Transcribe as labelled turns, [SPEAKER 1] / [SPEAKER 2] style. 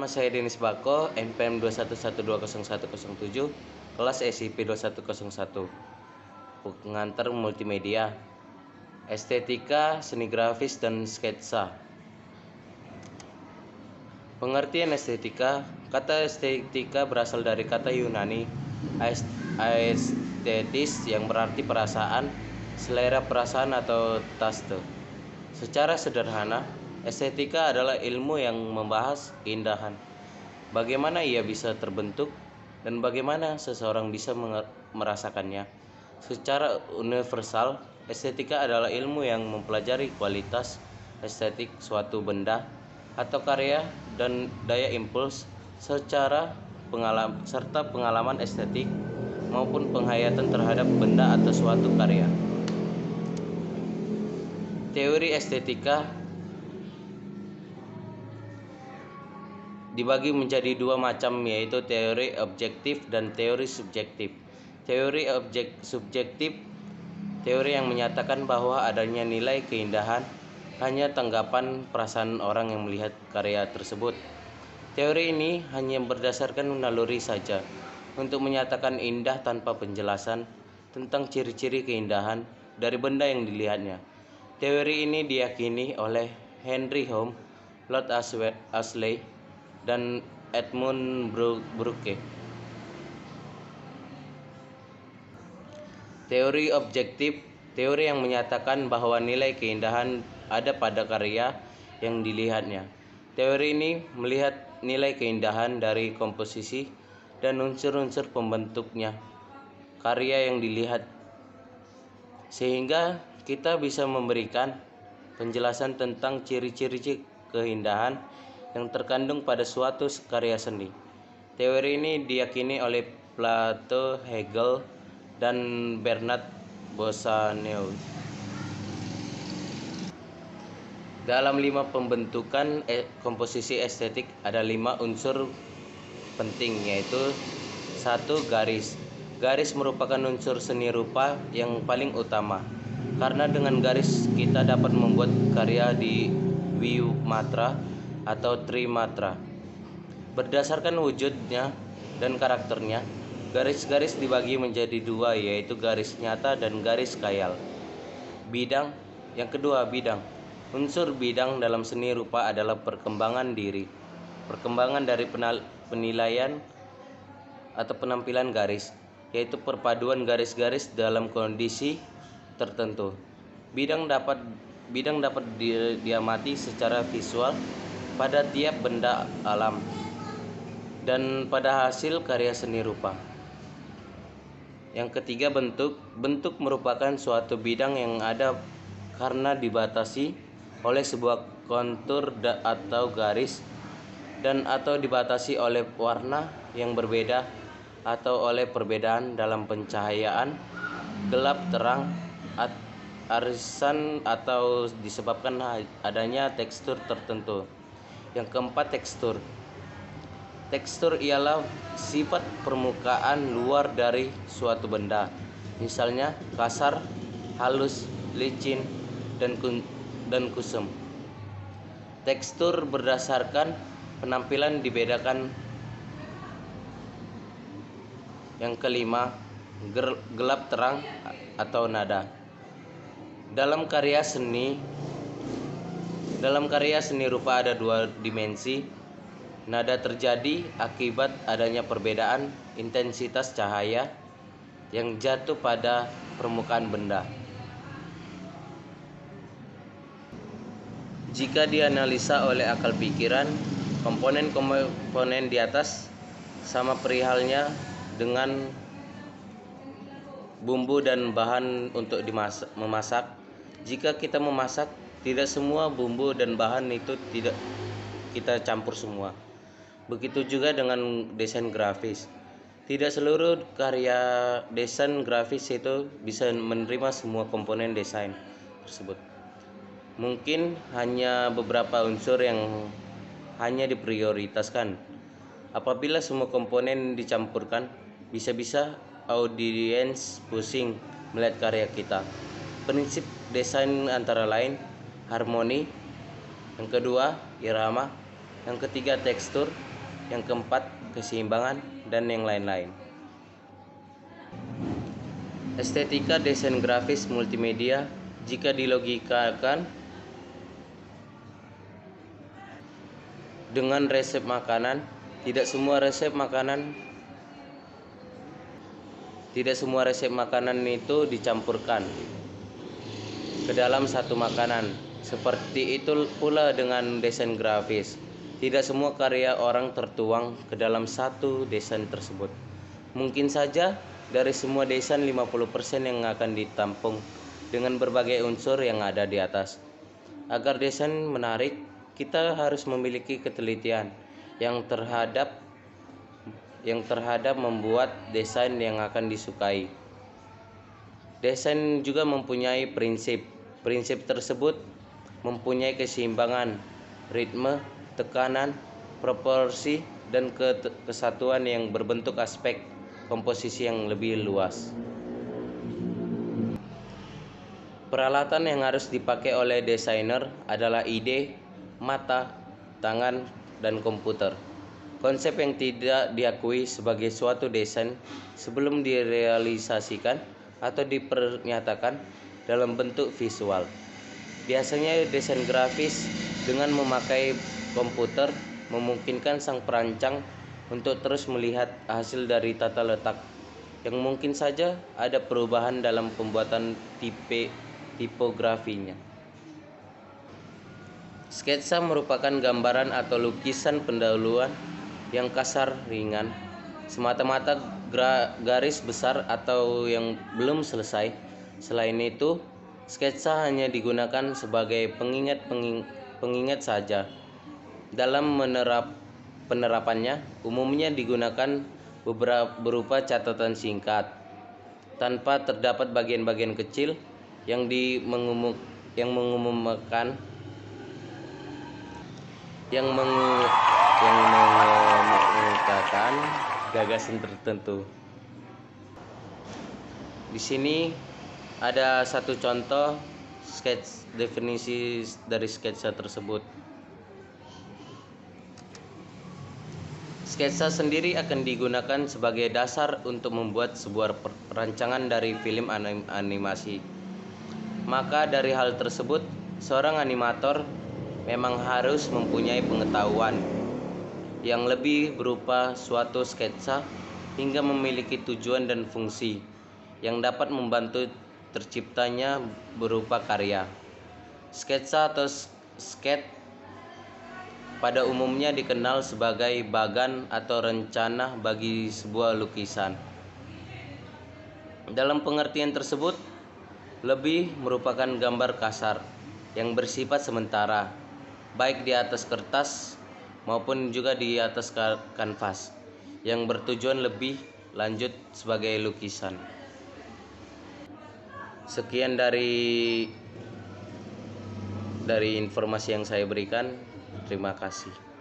[SPEAKER 1] Nama saya Denis Bako, NPM 211120107, kelas SIP 2101, pengantar multimedia, estetika, seni grafis, dan sketsa. Pengertian estetika. Kata estetika berasal dari kata Yunani aesthetis yang berarti perasaan, selera perasaan atau taste. Secara sederhana, estetika adalah ilmu yang membahas keindahan, bagaimana ia bisa terbentuk, dan bagaimana seseorang bisa merasakannya. Secara universal, estetika adalah ilmu yang mempelajari kualitas estetik suatu benda atau karya dan daya impuls serta pengalaman estetik maupun penghayatan terhadap benda atau suatu karya. Teori estetika dibagi menjadi dua macam, yaitu teori objektif dan teori subjektif. Teori subjektif, teori yang menyatakan bahwa adanya nilai keindahan hanya tanggapan perasaan orang yang melihat karya tersebut. Teori ini hanya berdasarkan naluri saja untuk menyatakan indah tanpa penjelasan tentang ciri-ciri keindahan dari benda yang dilihatnya. Teori ini diyakini oleh Henry Hume, Lord Ashley, dan Edmund Burke. Teori objektif, teori yang menyatakan bahwa nilai keindahan ada pada karya yang dilihatnya. Teori ini melihat nilai keindahan dari komposisi dan unsur-unsur pembentuknya karya yang dilihat, sehingga kita bisa memberikan penjelasan tentang ciri-ciri keindahan yang terkandung pada suatu karya seni. Teori ini diyakini oleh Plato, Hegel, dan Bernard Bossaneu. Dalam 5 pembentukan komposisi estetik ada 5 unsur penting, yaitu 1. Garis. Garis merupakan unsur seni rupa yang paling utama, karena dengan garis kita dapat membuat karya di Wimatra atau Trimatra. Berdasarkan wujudnya dan karakternya, garis-garis dibagi menjadi 2, yaitu garis nyata dan garis khayal. Bidang. Yang kedua, bidang. Unsur bidang dalam seni rupa adalah perkembangan diri, perkembangan dari penilaian atau penampilan garis, yaitu perpaduan garis-garis dalam kondisi tertentu. Bidang dapat diamati secara visual pada tiap benda alam dan pada hasil karya seni rupa. Yang ketiga, bentuk. Bentuk merupakan suatu bidang yang ada karena dibatasi oleh sebuah kontur atau garis dan atau dibatasi oleh warna yang berbeda atau oleh perbedaan dalam pencahayaan, gelap, terang, arisan, atau disebabkan adanya tekstur tertentu. Yang keempat, tekstur. Tekstur ialah sifat permukaan luar dari suatu benda, misalnya kasar, halus, licin, dan kusam. Tekstur berdasarkan penampilan dibedakan. Yang kelima, gelap, terang, atau nada. Dalam karya seni rupa ada 2 dimensi. Nada terjadi akibat adanya perbedaan intensitas cahaya yang jatuh pada permukaan benda. Jika dianalisa oleh akal pikiran, komponen-komponen di atas sama perihalnya dengan bumbu dan bahan untuk memasak. Jika kita memasak, tidak semua bumbu dan bahan itu tidak kita campur semua. Begitu juga dengan desain grafis. Tidak seluruh karya desain grafis itu bisa menerima semua komponen desain tersebut. Mungkin hanya beberapa unsur yang hanya diprioritaskan. Apabila semua komponen dicampurkan, bisa-bisa audiens pusing melihat karya kita. Prinsip desain antara lain harmoni, yang kedua irama, yang ketiga tekstur, yang keempat keseimbangan, dan yang lain-lain. Estetika desain grafis multimedia jika dilogikakan dengan resep makanan, tidak semua resep makanan itu dicampurkan ke dalam satu makanan. Seperti itu pula dengan desain grafis. Tidak semua karya orang tertuang ke dalam satu desain tersebut. Mungkin saja dari semua desain 50% yang akan ditampung dengan berbagai unsur yang ada di atas. Agar desain menarik, kita harus memiliki ketelitian yang terhadap membuat desain yang akan disukai. Desain juga mempunyai prinsip. Prinsip tersebut mempunyai keseimbangan, ritme, tekanan, proporsi, dan kesatuan yang berbentuk aspek komposisi yang lebih luas. Peralatan yang harus dipakai oleh desainer adalah ide, mata, tangan, dan komputer. Konsep yang tidak diakui sebagai suatu desain sebelum direalisasikan atau dipernyatakan dalam bentuk visual. Biasanya desain grafis dengan memakai komputer memungkinkan sang perancang untuk terus melihat hasil dari tata letak yang mungkin saja ada perubahan dalam pembuatan tipografinya. Sketsa merupakan gambaran atau lukisan pendahuluan yang kasar, ringan, semata-mata garis besar atau yang belum selesai. Selain itu, sketsa hanya digunakan sebagai pengingat saja. Dalam penerapannya, umumnya digunakan berupa catatan singkat, tanpa terdapat bagian-bagian kecil yang mengemukakan gagasan tertentu. Di sini ada satu contoh definisi dari sketsa tersebut. Sketsa sendiri akan digunakan sebagai dasar untuk membuat sebuah perancangan dari film animasi. Maka dari hal tersebut, seorang animator memang harus mempunyai pengetahuan yang lebih berupa suatu sketsa hingga memiliki tujuan dan fungsi yang dapat membantu terciptanya berupa karya. Sketsa atau sket pada umumnya dikenal sebagai bagan atau rencana bagi sebuah lukisan. Dalam pengertian tersebut, lebih merupakan gambar kasar yang bersifat sementara, baik di atas kertas maupun juga di atas kanvas, yang bertujuan lebih lanjut sebagai lukisan. Sekian dari informasi yang saya berikan. Terima kasih.